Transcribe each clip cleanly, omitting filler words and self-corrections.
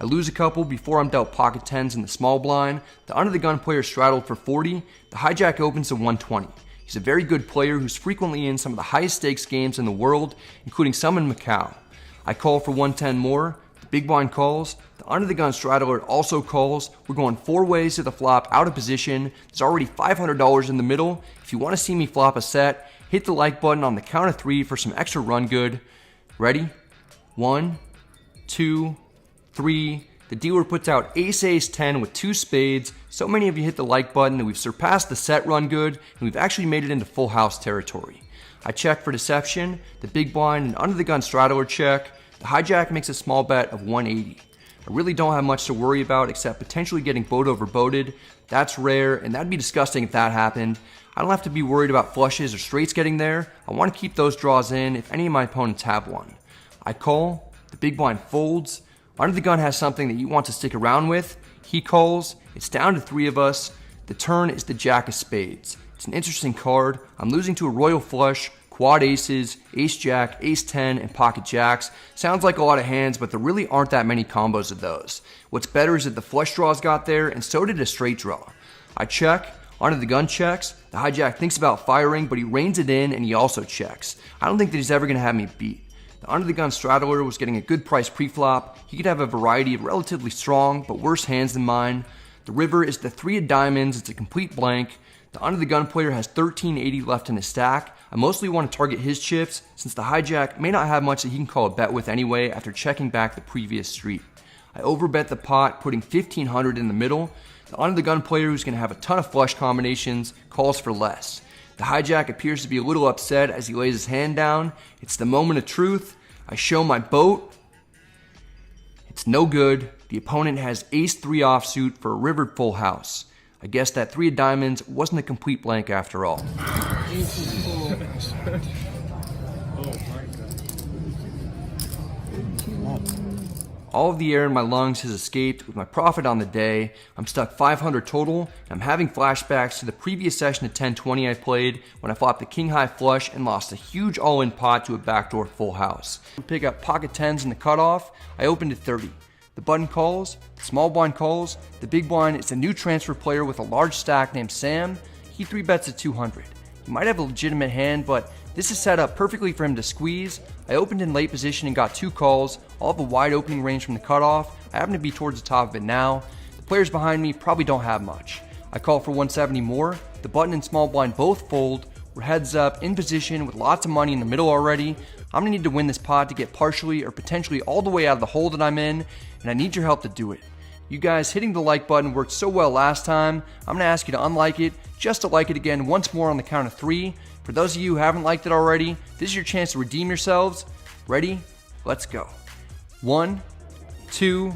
I lose a couple before I'm dealt pocket 10s in the small blind. The under the gun player straddled for 40. The hijack opens to 120. He's a very good player who's frequently in some of the highest stakes games in the world, including some in Macau. I call for 110 more. The big blind calls. The under the gun straddler also calls. We're going 4 ways to the flop out of position. There's already $500 in the middle. If you want to see me flop a set, hit the like button on the count of 3 for some extra run good. Ready? 1, 2, 3. The dealer puts out ace-10 with 2 spades. So many of you hit the like button that we've surpassed the set run good and we've actually made it into full house territory. I check for deception. The big blind and under the gun straddler check. The hijack makes a small bet of 180. I really don't have much to worry about except potentially getting boat over boated. That's rare and that'd be disgusting if that happened. I don't have to be worried about flushes or straights getting there. I want to keep those draws in if any of my opponents have one. I call. The big blind folds. Under the gun has something that you want to stick around with. He calls. It's down to 3 of us. The turn is the jack of spades. It's an interesting card. I'm losing to a royal flush, quad aces, ace jack, ace 10, and pocket jacks. Sounds like a lot of hands, but there really aren't that many combos of those. What's better is that the flush draws got there, and so did a straight draw. I check. Under the gun checks. The hijack thinks about firing, but he reins it in, and he also checks. I don't think that he's ever going to have me beat. The under the gun straddler was getting a good price pre-flop. He could have a variety of relatively strong but worse hands than mine. The river is the 3 of diamonds. It's a complete blank. The under the gun player has 1380 left in his stack. I mostly want to target his chips since the hijack may not have much that he can call a bet with anyway after checking back the previous street. I overbet the pot, putting 1500 in the middle. The under the gun player, who's going to have a ton of flush combinations, calls for less. The hijack appears to be a little upset as he lays his hand down. It's the moment of truth. I show my boat. It's no good. The opponent has ace-3 offsuit for a river full house. I guess that 3 of diamonds wasn't a complete blank after all. All of the air in my lungs has escaped with my profit on the day. I'm stuck 500 total, and I'm having flashbacks to the previous session of 10-20 I played when I flopped the king high flush and lost a huge all-in pot to a backdoor full house. I pick up pocket 10s in the cutoff. I opened at 30. The button calls, the small blind calls, the big blind is a new transfer player with a large stack named Sam. He 3-bets at 200. He might have a legitimate hand, but this is set up perfectly for him to squeeze. I opened in late position and got 2 calls, all of a wide opening range from the cutoff. I happen to be towards the top of it now. The players behind me probably don't have much. I call for 170 more. The button and small blind both fold. We're heads up, in position, with lots of money in the middle already. I'm gonna need to win this pot to get partially or potentially all the way out of the hole that I'm in, and I need your help to do it. You guys hitting the like button worked so well last time. I'm gonna ask you to unlike it, just to like it again once more on the count of 3. For those of you who haven't liked it already, this is your chance to redeem yourselves. Ready? Let's go. 1, 2,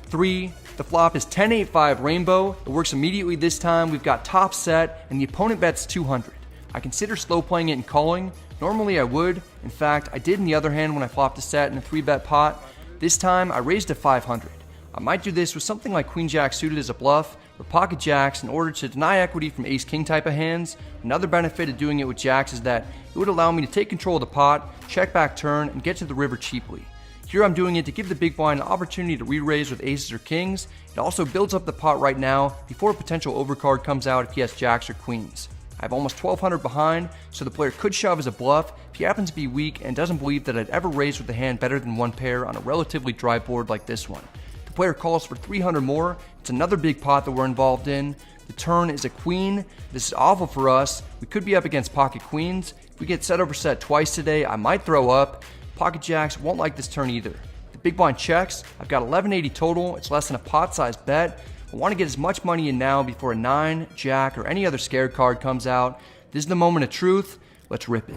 3. The flop is 10-8-5 rainbow. It works immediately this time. We've got top set, and the opponent bets 200. I consider slow playing it and calling. Normally I would. In fact, I did in the other hand when I flopped a set in a 3-bet pot. This time I raised to 500. I might do this with something like queen jack suited as a bluff, or pocket jacks in order to deny equity from ace king type of hands. Another benefit of doing it with jacks is that it would allow me to take control of the pot, check back turn, and get to the river cheaply. Here I'm doing it to give the big blind an opportunity to re-raise with aces or kings. It also builds up the pot right now before a potential overcard comes out if he has jacks or queens. I have almost 1200 behind, so the player could shove as a bluff if he happens to be weak and doesn't believe that I'd ever raise with a hand better than 1 pair on a relatively dry board like this one. The player calls for 300 more. It's another big pot that we're involved in. The turn is a queen. This is awful for us. We could be up against pocket queens. If we get set over set twice today, I might throw up. Pocket jacks won't like this turn either. The big blind checks. I've got 1180 total. It's less than a pot-sized bet. I want to get as much money in now before a 9, jack, or any other scared card comes out. This is the moment of truth. Let's rip it.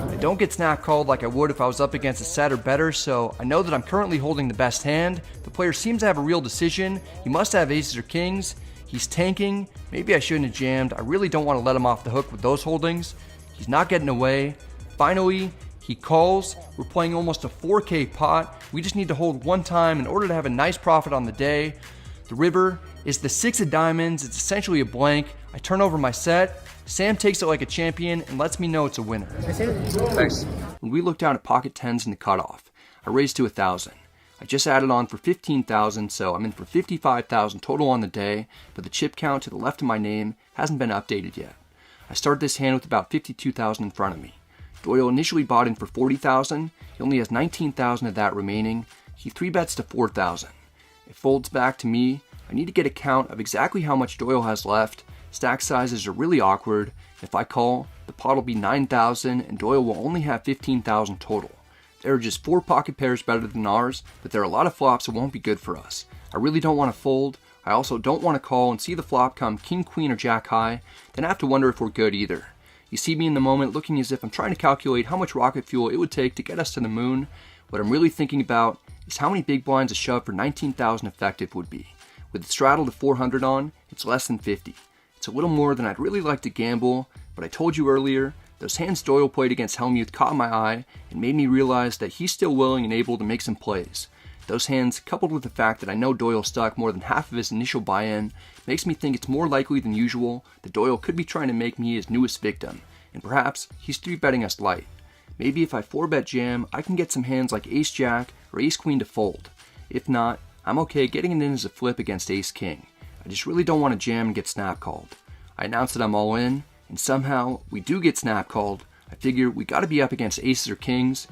I don't get snap called like I would if I was up against a set or better, so I know that I'm currently holding the best hand. The player seems to have a real decision. He must have aces or kings. He's tanking. Maybe I shouldn't have jammed. I really don't want to let him off the hook with those holdings. He's not getting away. Finally, he calls. We're playing almost a 4K pot. We just need to hold 1 time in order to have a nice profit on the day. The river is the 6 of diamonds. It's essentially a blank. I turn over my set. Sam takes it like a champion and lets me know it's a winner. Thanks. When we look down at pocket 10s in the cutoff, I raised to 1,000. I just added on for 15,000, so I'm in for 55,000 total on the day, but the chip count to the left of my name hasn't been updated yet. I started this hand with about 52,000 in front of me. Doyle initially bought in for 40,000. He only has 19,000 of that remaining. He 3-bets to 4,000. It folds back to me. I need to get a count of exactly how much Doyle has left. Stack sizes are really awkward. If I call, the pot will be 9,000 and Doyle will only have 15,000 total. There are just 4 pocket pairs better than ours, but there are a lot of flops that won't be good for us. I really don't want to fold. I also don't want to call and see the flop come king, queen, or jack high, then have to wonder if we're good either. You see me in the moment looking as if I'm trying to calculate how much rocket fuel it would take to get us to the moon. What I'm really thinking about is how many big blinds a shove for 19,000 effective would be. With the straddle to 400 on, it's less than 50. It's a little more than I'd really like to gamble, but I told you earlier, those hands Doyle played against Helmuth caught my eye and made me realize that he's still willing and able to make some plays. Those hands, coupled with the fact that I know Doyle stuck more than half of his initial buy-in, makes me think it's more likely than usual that Doyle could be trying to make me his newest victim, and perhaps he's 3-betting us light. Maybe if I 4-bet jam, I can get some hands like ace-jack or ace-queen to fold. If not, I'm okay getting it in as a flip against ace-king. I just really don't want to jam and get snap called. I announce that I'm all in, and somehow we do get snap called. I figure we gotta be up against aces or kings.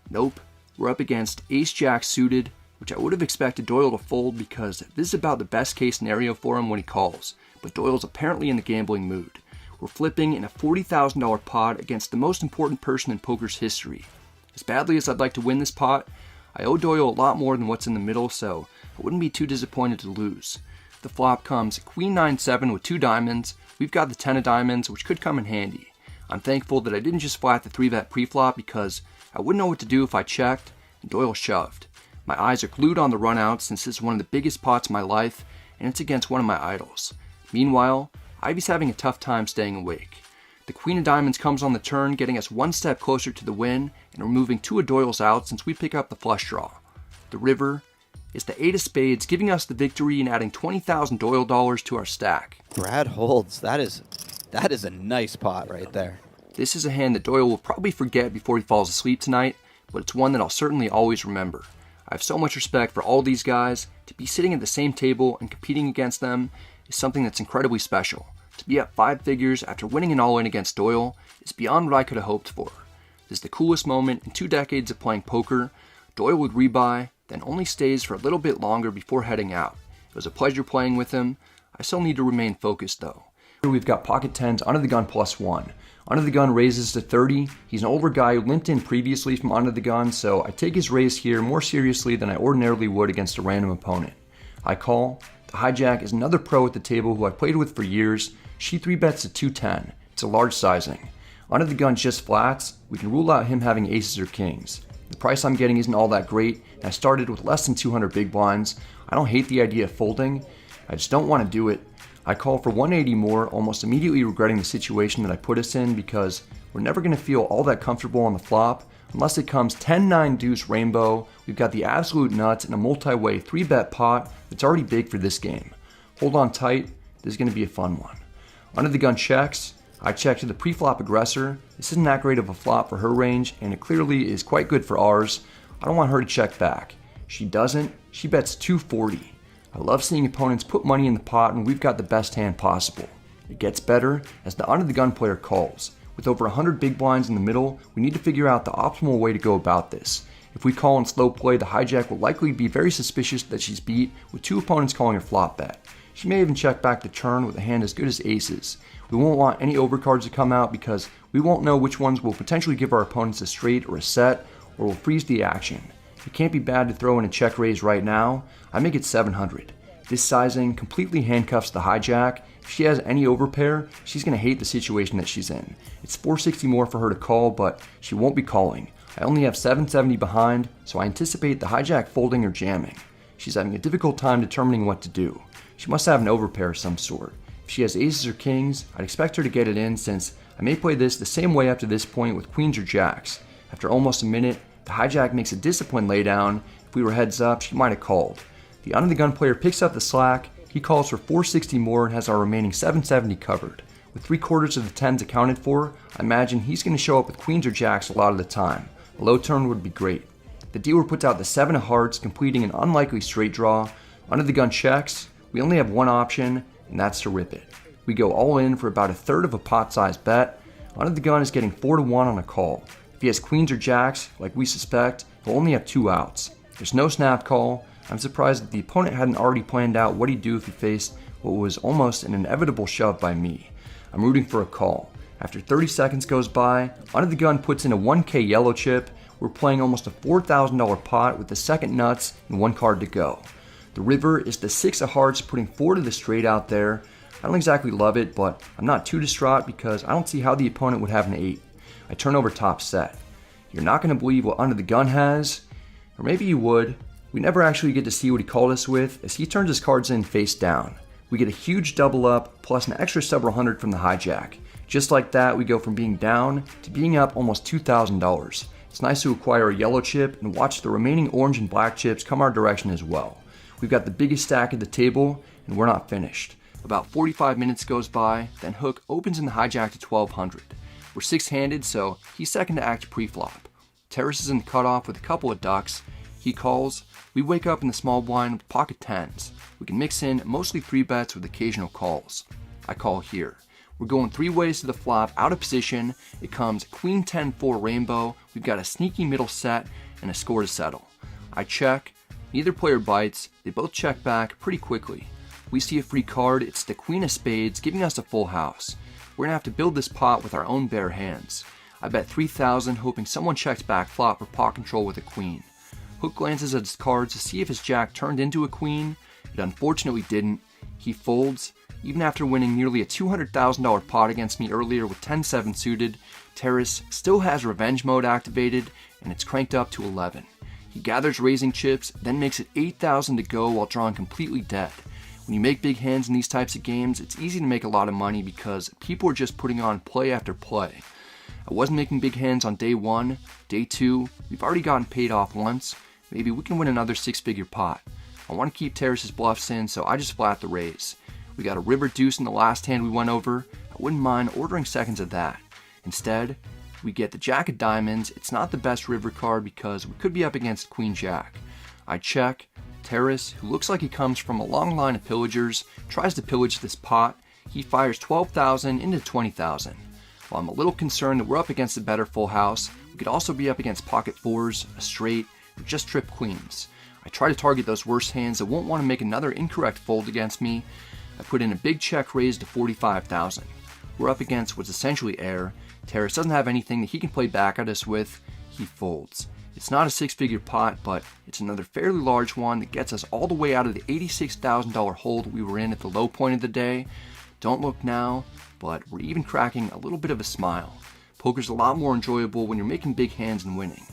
Nope, we're up against ace-jack suited, which I would have expected Doyle to fold because this is about the best case scenario for him when he calls, but Doyle's apparently in the gambling mood. We're flipping in a $40,000 pot against the most important person in poker's history. As badly as I'd like to win this pot, I owe Doyle a lot more than what's in the middle, so I wouldn't be too disappointed to lose. The flop comes queen 9-7 with 2 diamonds. We've got the 10 of diamonds, which could come in handy. I'm thankful that I didn't just flat the 3-bet pre-flop because I wouldn't know what to do if I checked and Doyle shoved. My eyes are glued on the run out since this is one of the biggest pots of my life and it's against one of my idols. Meanwhile, Ivy's having a tough time staying awake. The queen of diamonds comes on the turn, getting us one step closer to the win and removing 2 of Doyle's out since we pick up the flush draw. The river is the 8 of spades, giving us the victory and adding 20,000 Doyle dollars to our stack. Brad holds. That is a nice pot right there. This is a hand that Doyle will probably forget before he falls asleep tonight, but it's one that I'll certainly always remember. I have so much respect for all these guys. To be sitting at the same table and competing against them is something that's incredibly special. To be at 5 figures after winning an all-in against Doyle is beyond what I could have hoped for. This is the coolest moment in 2 decades of playing poker. Doyle would rebuy, then only stays for a little bit longer before heading out. It was a pleasure playing with him. I still need to remain focused though. Here we've got pocket 10s, under the gun +1. Under the gun raises to 30. He's an older guy who limped in previously from under the gun, so I take his raise here more seriously than I ordinarily would against a random opponent. I call. The hijack is another pro at the table who I played with for years. She 3-bets to 210. It's a large sizing. Under the gun just flats. We can rule out him having aces or kings. The price I'm getting isn't all that great, and I started with less than 200 big blinds. I don't hate the idea of folding. I just don't want to do it. I call for 180 more, almost immediately regretting the situation that I put us in because we're never going to feel all that comfortable on the flop unless it comes 10-9 deuce rainbow. We've got the absolute nuts and a multi-way 3-bet pot that's already big for this game. Hold on tight, this is going to be a fun one. Under the gun checks. I check to the pre-flop aggressor. This isn't that great of a flop for her range, and it clearly is quite good for ours. I don't want her to check back. She doesn't. She bets 240. I love seeing opponents put money in the pot, and we've got the best hand possible. It gets better as the under the gun player calls. With over 100 big blinds in the middle, we need to figure out the optimal way to go about this. If we call and slow play, the hijack will likely be very suspicious that she's beat, with 2 opponents calling her flop bet. She may even check back the turn with a hand as good as aces. We won't want any overcards to come out because we won't know which ones will potentially give our opponents a straight or a set, or will freeze the action. It can't be bad to throw in a check raise right now. I make it 700. This sizing completely handcuffs the hijack. If she has any overpair, she's going to hate the situation that she's in. It's 460 more for her to call, but she won't be calling. I only have 770 behind, so I anticipate the hijack folding or jamming. She's having a difficult time determining what to do. She must have an overpair of some sort. If she has aces or kings, I'd expect her to get it in since I may play this the same way up to this point with queens or jacks. After almost a minute, the hijack makes a disciplined laydown. If we were heads up, she might have called. The under the gun player picks up the slack. He calls for 460 more and has our remaining 770 covered. With 3/4 of the 10s accounted for, I imagine he's going to show up with queens or jacks a lot of the time. A low turn would be great. The dealer puts out the 7 of hearts, completing an unlikely straight draw. Under the gun checks. We only have one option, and that's to rip it. We go all in for about a third of a pot-sized bet. Under the gun is getting 4-1 on a call. If he has queens or jacks, like we suspect, he'll only have 2 outs. There's no snap call. I'm surprised that the opponent hadn't already planned out what he'd do if he faced what was almost an inevitable shove by me. I'm rooting for a call. After 30 seconds goes by, Under the Gun puts in a 1K yellow chip. We're playing almost a $4,000 pot with the second nuts and 1 card to go. The river is the 6 of hearts, putting 4 to the straight out there. I don't exactly love it, but I'm not too distraught because I don't see how the opponent would have an 8. I turn over top set. You're not going to believe what Under the Gun has, or maybe you would. We never actually get to see what he called us with, as he turns his cards in face down. We get a huge double up, plus an extra several hundred from the hijack. Just like that, we go from being down to being up almost $2,000. It's nice to acquire a yellow chip and watch the remaining orange and black chips come our direction as well. We've got the biggest stack at the table, and we're not finished. About 45 minutes goes by, then Hook opens in the hijack to 1200. We're 6-handed, so he's second to act pre-flop. Terrace is in the cutoff with a couple of ducks. He calls. We wake up in the small blind with pocket 10s. We can mix in mostly 3-bets with occasional calls. I call here. We're going 3 ways to the flop, out of position. It comes Queen 10-4 rainbow. We've got a sneaky middle set and a score to settle. I check. Neither player bites. They both check back pretty quickly. We see a free card. It's the Queen of Spades, giving us a full house. We're gonna have to build this pot with our own bare hands. I bet 3,000, hoping someone checks back flop for pot control with a queen. Hook glances at his cards to see if his jack turned into a queen. It unfortunately didn't. He folds. Even after winning nearly a $200,000 pot against me earlier with 10-7 suited, Terrace still has revenge mode activated, and it's cranked up to 11. He gathers raising chips, then makes it 8,000 to go while drawing completely dead. When you make big hands in these types of games, it's easy to make a lot of money because people are just putting on play after play. I wasn't making big hands on day 1, day 2, we've already gotten paid off once. Maybe we can win another 6-figure pot. I want to keep Terrace's bluffs in, so I just flat the raise. We got a river deuce in the last hand we went over. I wouldn't mind ordering seconds of that. Instead, we get the jack of diamonds. It's not the best river card because we could be up against queen jack. I check. Terrace, who looks like he comes from a long line of pillagers, tries to pillage this pot. He fires 12,000 into 20,000. While I'm a little concerned that we're up against a better full house, we could also be up against pocket 4s, a straight, or just trip queens. I try to target those worst hands that won't want to make another incorrect fold against me. I put in a big check raise to 45,000. We're up against what's essentially air. Terrace doesn't have anything that he can play back at us with. He folds. It's not a 6-figure pot, but it's another fairly large one that gets us all the way out of the $86,000 hold we were in at the low point of the day. Don't look now, but we're even cracking a little bit of a smile. Poker's a lot more enjoyable when you're making big hands and winning.